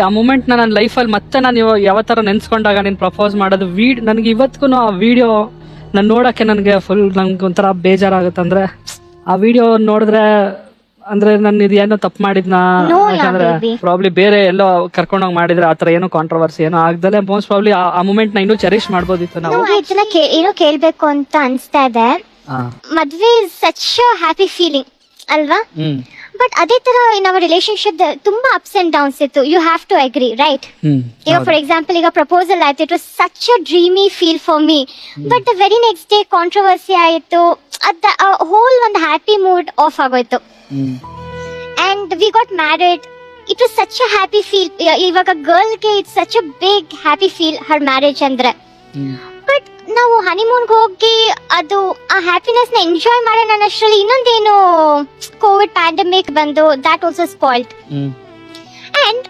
ಆ ಮೂಮೆಂಟ್ ನನ್ನ ಲೈಫಲ್ಲಿ ಮತ್ತೆ ನಾನು ಯಾವ ತರ ನೆನ್ಸ್ಕೊಂಡಾಗ ನೀನ್ ಪ್ರಪೋಸ್ ಮಾಡೋದು ನನ್ಗೆ ಇವತ್ತಿಗೂ ಆ ವಿಡಿಯೋ ನಾನು ನೋಡಕ್ಕೆ ನನಗೆ ಫುಲ್ ನಂಗೆ ಒಂಥರ ಬೇಜಾರಾಗುತ್ತಂದ್ರೆ ಆ ವಿಡಿಯೋ ನೋಡಿದ್ರೆ ಅಂದ್ರೆ ನಾನು ಇದೇನೋ ತಪ್ಪು ಮಾಡಿದ್ನಾ, ಯಾಕಂದ್ರೆ ಪ್ರಾಬ್ಲಿ ಬೇರೆ ಎಲ್ಲೋ ಕರ್ಕೊಂಡೋಗಿ ಮಾಡಿದ್ರೆ ಆತರ ಏನೋ ಕಾಂಟ್ರವರ್ಸಿ ಏನೋ ಆಗ್ದಲೆ ಮೋಸ್ಟ್ ಪ್ರಾಬ್ಲಿ ಆ ಮೂಮೆಂಟ್ ನ ಇನ್ನೂ ಚೆರಿಶ್ ಮಾಡ್ಬೋದಿತ್ತು ನಾವು. ಇದನ್ನ ಏನೋ ಕೇಳ್ಬೇಕು ಅಂತ ಅನ್ಸ್ತಾ ಇದೆ. ಮದ್ವೆ ಇಸ್ ಸಚ್ ಹ್ಯಾಪಿ ಫೀಲಿಂಗ್ ಅಲ್ವಾ? ಬಟ್ ಅದೇ ತರ ಇನ್ ಅವರ್ ರಿಲೇಶನ್ಶಿಪ್ ತುಂಬಾ ಅಪ್ಸ್ ಅಂಡ್ ಡೌನ್ಸ್ ಇತ್ತು. You have to agree, right? ಈಗ ಫಾರ್ ಎಕ್ಸಾಂಪಲ್ ಈಗ ಪ್ರಪೋಸಲ್ ಆಯ್ತು, it was such a dreamy feel for me. But the very next day controversy ಆಯ್ತು, ಅದ ಹೋಲ್ ಒಂದು ಹ್ಯಾಪಿ ಮೂಡ್ ಆಫ್ ಆಗೋಯ್ತು. And we got married. It was such a happy feel. ಇವಾಗ ಗರ್ಲ್ಗೆ it's such a big happy feel Har marriage ಅಂದ್ರೆ. But ನಾವು ಹನಿಮೂನ್ಗೆ ಹೋಗಿ ಅದು ಆ ಹ್ಯಾಪಿನೆಸ್ ನ ಎಂಜಾಯ್ ಮಾಡೋಣ ಅನ್ನೋಷ್ಟ್ರಲ್ಲಿ ಇನ್ನೊಂದೇನು ಕೋವಿಡ್ ಪ್ಯಾಂಡಮಿಕ್ ಬಂದು ದಾಟ್ ಆಲ್ಸೋ ಸ್ಪಾಯ್ಲ್ಡ್. ಅಂಡ್